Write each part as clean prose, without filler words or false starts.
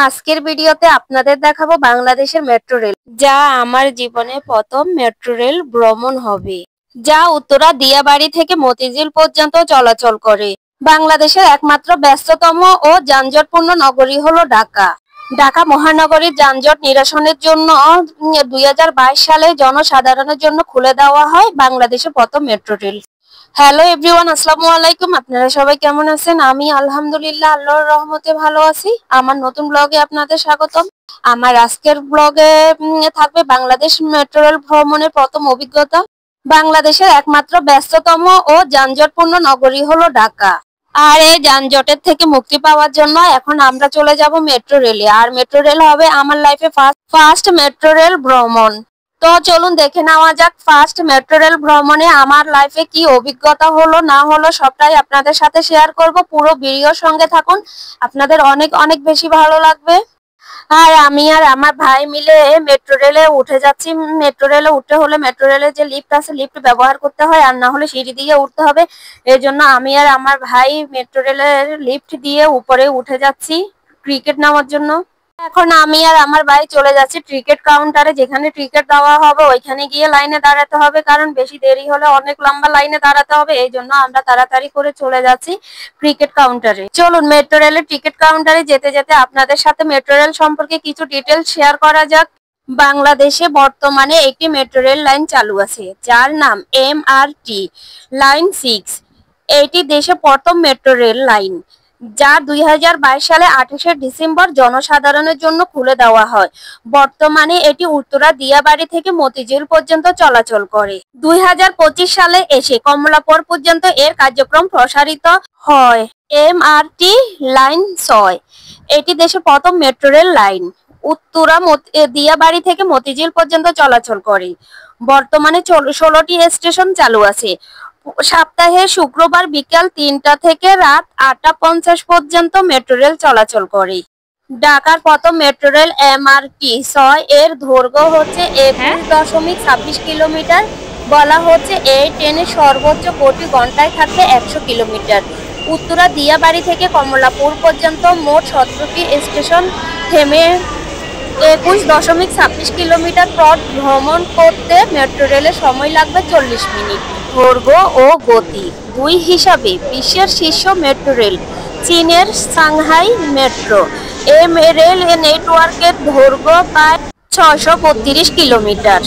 আজকের ভিডিওতে আপনাদের দেখাবো বাংলাদেশের মেট্রো রেল, যা আমার জীবনে প্রথম মেট্রো রেল ভ্রমণ হবে, যা উত্তরা দিয়াবাড়ি থেকে মতিঝিল পর্যন্ত চলাচল করে। বাংলাদেশের একমাত্র ব্যস্ততম ও যানজটপূর্ণ নগরী হলো ঢাকা। ঢাকা মহানগরীর যানজট নিরসনের জন্য 2022 সালে জনসাধারণের জন্য খুলে দেওয়া হয় বাংলাদেশের প্রথম মেট্রো রেল। হ্যালো এভরিওয়ান, আসসালামু আলাইকুম। আপনারা সবাই কেমন আছেন? আমি আলহামদুলিল্লাহ আল্লাহর রহমতে ভালো আছি। আমার নতুন ব্লগে আপনাদের স্বাগতম। আমার আজকের ব্লগে থাকবে বাংলাদেশ মেট্রো রেল ভ্রমণের প্রথম অভিজ্ঞতা। বাংলাদেশের একমাত্র ব্যস্ততম ও যানজটপূর্ণ নগরী হলো ঢাকা। আর এই যানজটের থেকে মুক্তি পাওয়ার জন্য এখন আমরা চলে যাব মেট্রো রেলে। আর মেট্রো রেল হবে আমার লাইফে ফার্স্ট মেট্রো রেল ভ্রমণ। তো চলুন দেখে নেওয়া যাক ফার্স্ট মেট্রো রেল ভ্রমণে আমার লাইফে কি অভিজ্ঞতা হলো না হলো সবটাই আপনাদের সাথে শেয়ার করব। পুরো ভিডিওর সঙ্গে থাকুন, আপনাদের অনেক অনেক বেশি ভালো লাগবে। আর আমি আর আমার ভাই মিলে মেট্রো রেলে উঠে যাচ্ছি। মেট্রো রেলে উঠতে হলে মেট্রো রেলে যে লিফট আছে লিফট ব্যবহার করতে হয়, আর না হলে সিঁড়ি দিয়ে উঠতে হবে। এর জন্য আমি আর আমার ভাই মেট্রো রেলের লিফট দিয়ে উপরে উঠে যাচ্ছি টিকিট নেওয়ার জন্য। এখন আমি আর আমার ভাই চলে যাচ্ছি টিকিট কাউন্টারে। যেখানে টিকিট দেওয়া হবে ওইখানে গিয়ে লাইনে দাঁড়াতে হবে, কারণ বেশি দেরি হলে অনেক লম্বা লাইনে দাঁড়াতে হবে। এই জন্য আমরা তাড়াতাড়ি করে চলে যাচ্ছি টিকিট কাউন্টারে। চলুন মেট্রো রেলের টিকিট কাউন্টারে যেতে যেতে আপনাদের সাথে মেট্রো রেল সম্পর্কে কিছু ডিটেলস শেয়ার করা যাক। বাংলাদেশে বর্তমানে একটি মেট্রো রেল লাইন চালু আছে, যার নাম MRT লাইন 6। এটি দেশে প্রথম মেট্রো রেল লাইন, যা 2022 সালে 28শে ডিসেম্বর জনসাধারণের জন্য খুলে দেওয়া হয়। বর্তমানে এটি উত্তরা দিয়াবাড়ি থেকে মতিঝিল পর্যন্ত চলাচল করে। 2025 সালে এসে কমলাপুর পর্যন্ত এর কার্যক্রম প্রসারিত হয়। MRT লাইন 6 এটি দেশের প্রথম metro rail line, Uttara Diabari থেকে মতিঝিল পর্যন্ত চলাচল করে। বর্তমানে 16টি স্টেশন চালু আছে। সপ্তাহে শুক্রবার বিকাল 3টা থেকে রাত 8:50 পর্যন্ত মেট্রো রেল চলাচল করে। ঢাকার প্রথম মেট্রো রেল MRT 6 এর দৈর্ঘ্য হচ্ছে 21.26 কিলোমিটার। বলা হচ্ছে এই ট্রেনের সর্বোচ্চ গতি ঘন্টায় থাকবে 100 কিলোমিটার। উত্তরা দিয়াবাড়ি থেকে কমলাপুর পর্যন্ত মোট 17টি স্টেশন থেমে 21.26 কিলোমিটার পথ ভ্রমণ করতে মেট্রো রেলের সময় লাগবে 40 মিনিট। দৈর্ঘ্য ও গতি 2 হিসাবে বিশ্বের শীর্ষ মেট্রো রেল চীনের সাংহাই মেট্রো। এই রেল নেটওয়ার্কের দৈর্ঘ্য প্রায় 632 কিলোমিটার।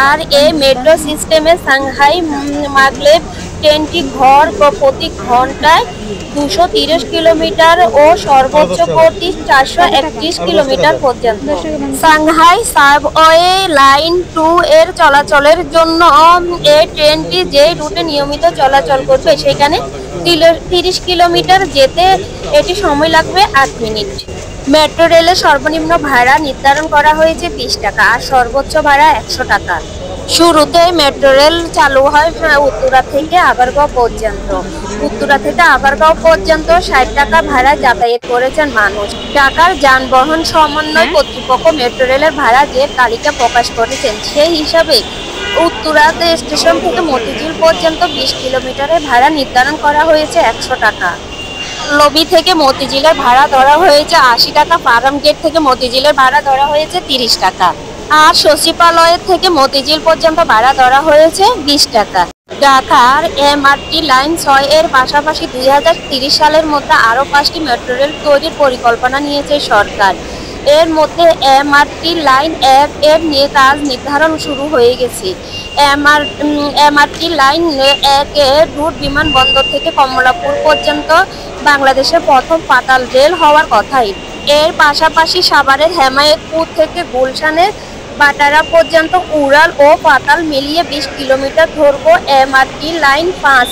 আর এই মেট্রো সিস্টেমে সাংহাই ম্যাগলেভ ট্রেনটি প্রতি ঘন্টায় 230 কিলোমিটার ও সর্বোচ্চ গতি 431 কিলোমিটার পর্যন্ত। সাংহাই সাবওয়ে লাইন 2 এর চলাচলের জন্য এই ট্রেনটি যে রুটে নিয়মিত চলাচল করবে সেখানে 30 কিলোমিটার যেতে এটি সময় লাগবে 8 মিনিট। মেট্রো রেলের সর্বনিম্ন ভাড়া নির্ধারণ করা হয়েছে 20 টাকা আর সর্বোচ্চ ভাড়া 100 টাকা। শুরুতে মেট্রো রেল চালু হয় উত্তরা থেকে আগারগাঁও পর্যন্ত। উত্তরা থেকে আগারগাঁও পর্যন্ত 60 টাকা ভাড়ায় যাতায়াত করেছেন মানুষ। ঢাকার যানবাহন সমন্বয় কর্তৃপক্ষ মেট্রো রেলের ভাড়া যে তালিকা প্রকাশ করেছেন, সেই হিসাবে উত্তরা স্টেশন থেকে মতিঝিল পর্যন্ত 20 কিলোমিটারের ভাড়া নির্ধারণ করা হয়েছে 100 টাকা। লবি থেকে মতিঝিলের ভাড়া ধরা হয়েছে 80 টাকা। ফার্ম গেট থেকে মতিঝিলের ভাড়া ধরা হয়েছে 30 টাকা। আর সচিবালয়ের থেকে মতিঝিল পর্যন্ত ভাড়া ধরা হয়েছে 20 টাকা। ঢাকার MRT লাইন 6 এর পাশাপাশি 2030 সালের মধ্যে আরও 5টি মেট্রো রেল তৈরির পরিকল্পনা নিয়েছে সরকার। এর মধ্যে MRT লাইন 1 এর নিয়ে কাজ নির্ধারণ শুরু হয়ে গেছে। MRT লাইন 1 এর রুট বিমানবন্দর থেকে কমলাপুর পর্যন্ত বাংলাদেশের প্রথম পাতাল রেল হওয়ার কথাই। এর পাশাপাশি সাভারের হেমায়েতপুর থেকে গুলশানের বাটারা পর্যন্ত উড়াল ও পাতাল মিলিয়ে 20 কিলোমিটার দৈর্ঘ্য MRT লাইন 5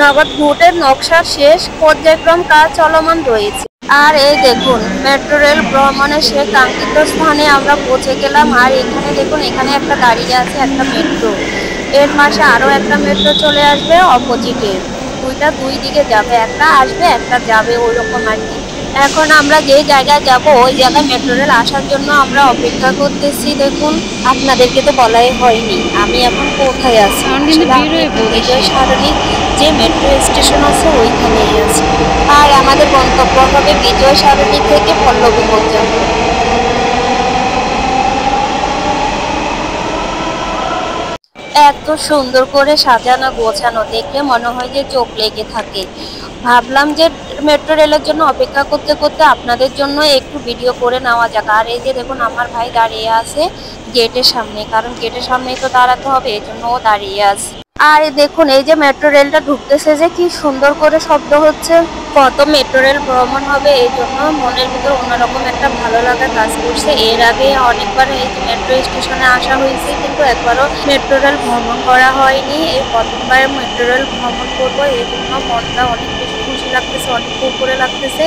নগদ রুটের নকশার শেষ পর্যায়ক্রম কাজ চলমান রয়েছে। আর এই দেখুন মেট্রো রেল ভ্রমণের সে কাঙ্ক্ষিত স্থানে আমরা পৌঁছে গেলাম। আর এখানে দেখুন, এখানে একটা দাঁড়িয়ে আছে একটা মেট্রো। এর পাশে আরো একটা মেট্রো চলে আসবে অপোজিটে। দুই দিকে যাবে, একটা আসবে একটা যাবে, ওই রকম আর কি। এখন আমরা যে জায়গায় যাব ওই জায়গায় মেট্রো রেল আসার জন্য আমরা অপেক্ষা করতেছি। দেখুন, আপনাদেরকে তো বলাই হয়নি আমি এখন কোথায় আছি। আসলে আমি এখন বিজয় সরণি যে মেট্রো স্টেশন আছে ওইখানেই আছি। আর আমাদের গন্তব্য হবে বিজয় সরণি থেকে পল্লবী পর্যন্ত। এত সুন্দর করে সাজানো গোছানো দেখলে মনে হয় যে চোখ লেগে থাকে। ভাবলাম যে মেট্রো রেলের জন্য অপেক্ষা করতে করতে আপনাদের জন্য একটু ভিডিও করে নেওয়া যাক। আর এই যে দেখুন আমার ভাই দাঁড়িয়ে আছে গেটের সামনে, কারণ গেটের সামনেই তো দাঁড়াতে হবে, এই জন্য ও দাঁড়িয়ে আছে। আর দেখুন এই যে মেট্রো রেলটা ঢুকতেছে যে কি সুন্দর করে শব্দ হচ্ছে। কত মেট্রো রেল ভ্রমণ হবে এই জন্য মনের ভিতর অন্যরকম একটা ভালো লাগা কাজ করছে। এর আগে অনেকবার এই যে মেট্রো স্টেশনে আসা হয়েছে, কিন্তু একবারও মেট্রো রেল ভ্রমণ করা হয়নি। এই প্রথমবার মেট্রো রেল ভ্রমণ করবো, এই জন্য মনটা অনেক বেশি খুশি লাগতেছে, অনেক উপরে লাগতেছে।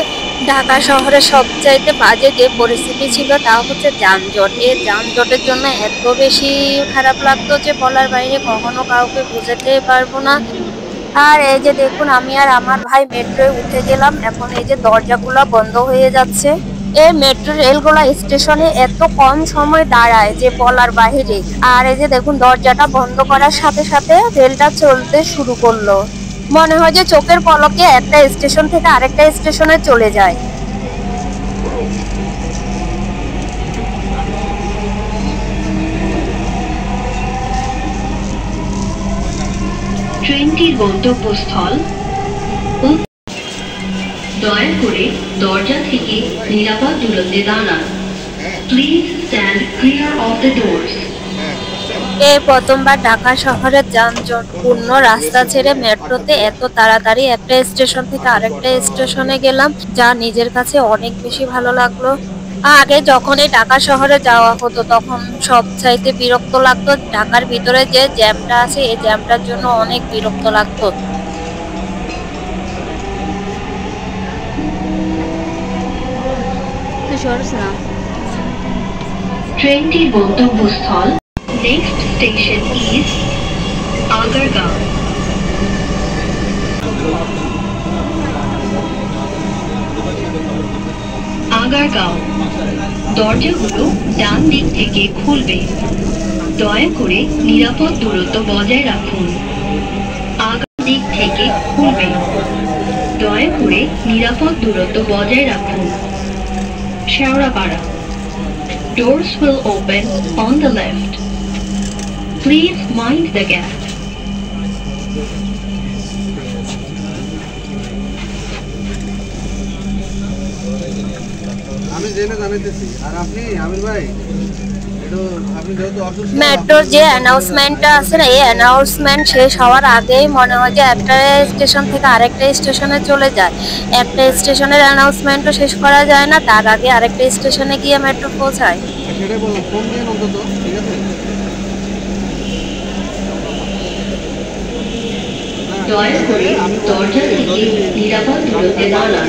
ঢাকা শহরে সবচাইতে বাজে যে পরিস্থিতি ছিল তা হচ্ছে যানজট। এই যানজটের জন্য এত বেশি খারাপ লাগতো যে বলার বাইরে, কখনো কাউকে বোঝাতে পারবো না। আর এই যে দেখুন আমি আর আমার ভাই মেট্রোয় উঠে গেলাম। এখন এই যে দরজাগুলো বন্ধ হয়ে যাচ্ছে। এই মেট্রো রেলগুলো স্টেশনে এত কম সময় দাঁড়ায় যে বলার বাহিরে। আর এই যে দেখুন দরজাটা বন্ধ করার সাথে সাথে রেলটা চলতে শুরু করলো। মনে হয় যে চোখের পলকে একটা স্টেশন থেকে আরেকটা স্টেশনে চলে যায়। ট্রেনটির গন্তব্যস্থল। দয়া করে দরজা থেকে নিরাপদ দূরত্বে দাঁড়ান। Please stand clear of the doors. এই প্রথমবার ঢাকা শহরের যানজটপূর্ণ রাস্তা ছেড়ে মেট্রোতে এত তাড়াতাড়ি একটা স্টেশন থেকে আরেকটা স্টেশনে গেলাম, যা নিজের কাছে অনেক বেশি ভালো লাগলো। আগে যখন এই ঢাকা শহরে যাওয়া হতো তখন সবচাইতে বিরক্ত লাগতো ঢাকার ভিতরে যে জ্যামটা আছে, এই জ্যামটার জন্য অনেক বিরক্ত লাগতো। ট্রেনটির গন্তব্যস্থল। Next station is Agargaon. Agargaon. দরজাগুলো ডান দিক থেকে খুলবে। দয়া করে নিরাপদ দূরত্ব বজায় রাখুন। আগার দিক থেকে খুলবে। দয়া করে নিরাপদ দূরত্ব বজায় রাখুন। Shewrapara. Doors will open on the left. Please mind the gap. আমি জেনে জানাইতেছি। আর আপনি আমির ভাই মেট্রোর যে অ্যানাউন্সমেন্টটা আছে না, এই অ্যানাউন্সমেন্ট শেষ হওয়ার আগেই মনে হয় যে একটা স্টেশন থেকে আরেকটা স্টেশনে চলে যায়। একটা স্টেশনের অ্যানাউন্সমেন্টও শেষ করা যায় না, তার আগে আরেকটা স্টেশনে গিয়ে মেট্রো পৌঁছায়। সেটাই বললাম, ফোন দিন অন্তত, ঠিক আছে? দয়া করে দরজা থেকে নিরাপদ দূরত্বে দাঁড়ান।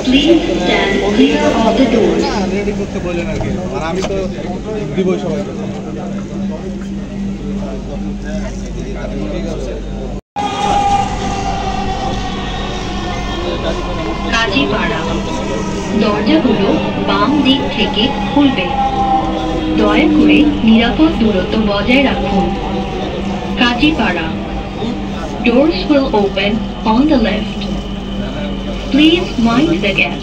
Please stand clear of the doors. Ready করতে বললেন আর কি, আর আমি তো দিবই সবাইকে। কাজীপাড়া। দরজাগুলো বাম দিক থেকে খুলবে। দয়া করে নিরাপদ দূরত্ব বজায় রাখুন। Kazipara. Doors will open on the left. Please mind the gap.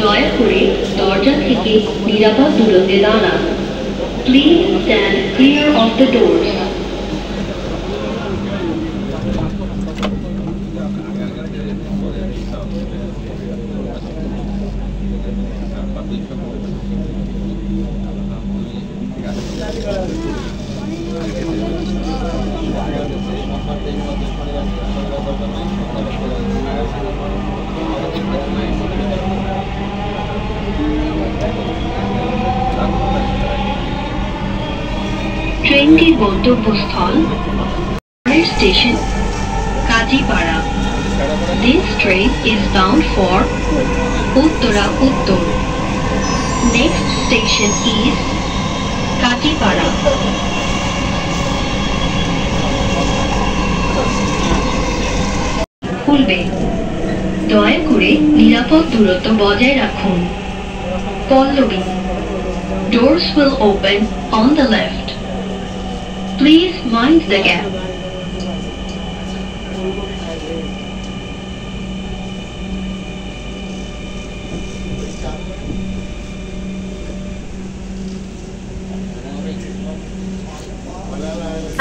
দয়া করে দরজা থেকে নিরাপদ দূরত্বে দাঁড়ান। Please stand clear of the doors. গন্তব্যস্থল station Kazipara. This train is bound for Uttara Uttor. Next station is Kajipara. খুলবে, দয়া করে নিরাপদ দূরত্ব বজায় রাখুন। Pallavi, doors will open on the left. Please mind the gap.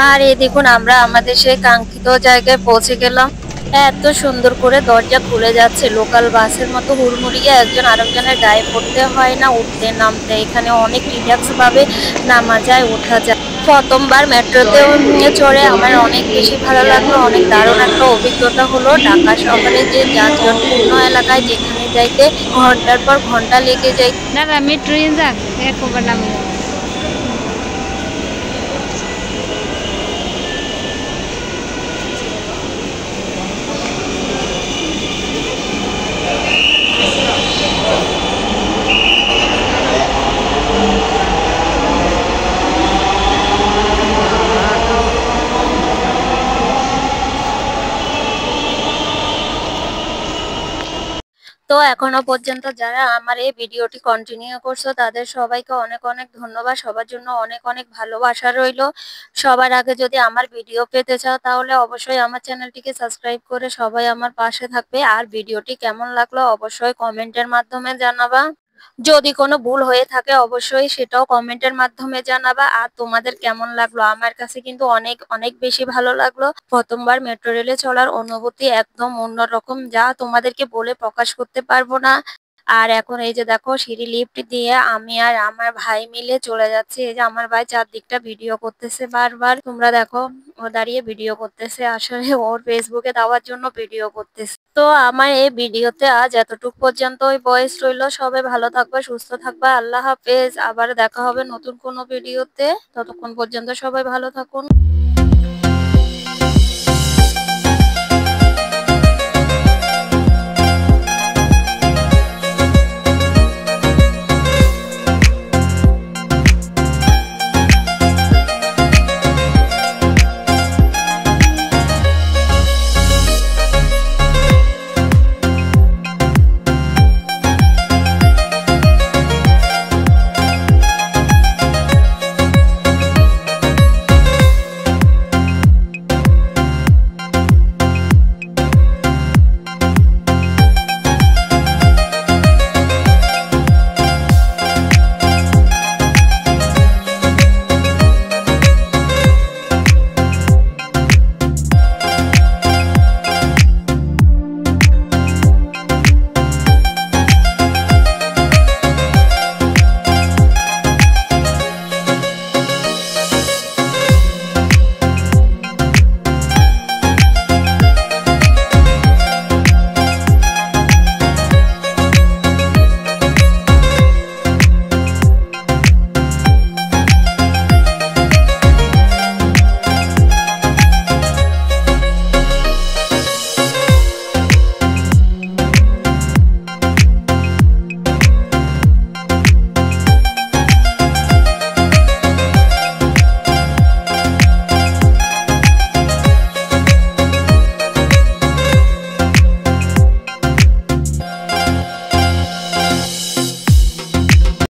আর এই দেখুন আমরা আমাদের সেই কাঙ্ক্ষিত জায়গায় পৌঁছে গেলাম। এত সুন্দর করে দরজা খুলে যাচ্ছে, লোকাল বাসের মতো হুড়মুড়িয়ে একজন আরেকজনের গায়ে পড়তে হয় না, উঠতে নামতে। এখানে অনেক রিল্যাক্স ভাবে নামা যায়, ওঠা যায়। প্রথমবার মেট্রোতে চড়ে আমার অনেক বেশি ভালো লাগলো, অনেক দারুণ একটা অভিজ্ঞতা হলো। ঢাকা শহরে যে যানজটপূর্ণ এলাকায় যেখানে যাইতে ঘন্টার পর ঘন্টা লেগে যায়। দাদা মেট্রো যাক একবার নামে তো এখনো পর্যন্ত যারা আমার এই ভিডিওটি কন্টিনিউ করছো তাদের সবাইকে অনেক অনেক ধন্যবাদ। সবার জন্য অনেক অনেক ভালোবাসা রইলো। সবার আগে যদি আমার ভিডিও পেতে চাও তাহলে অবশ্যই আমার চ্যানেলটিকে সাবস্ক্রাইব করে সবাই আমার পাশে থাকবে। আর ভিডিওটি কেমন লাগলো অবশ্যই কমেন্টের মাধ্যমে জানাবা। যদি কোনো ভুল হয়ে থাকে অবশ্যই সেটাও কমেন্টের মাধ্যমে জানাবা। আর তোমাদের কেমন লাগলো? আমার কাছে কিন্তু অনেক অনেক বেশি ভালো লাগলো। প্রথমবার মেট্রো রেলে চলার অনুভূতি একদম অন্যরকম, যা তোমাদেরকে বলে প্রকাশ করতে পারবো না। আর এখন এই যে দেখো সিঁড়ি লিফট দিয়ে আমি আর আমার ভাই মিলে চলে যাচ্ছি। এই যে আমার ভাই চারদিকটা ভিডিও করতেছে বারবার, তোমরা দেখো ও দাঁড়িয়ে ভিডিও করতেছে, আসলে ওর ফেসবুকে দেওয়ার জন্য ভিডিও করতেছে। তো আমার এই ভিডিওতে আজ এতটুকু পর্যন্তই ভয়েস রইলো। সবাই ভালো থাকবে, সুস্থ থাকবে, আল্লাহ হাফেজ। আবার দেখা হবে নতুন কোনো ভিডিওতে, ততক্ষণ পর্যন্ত সবাই ভালো থাকুন।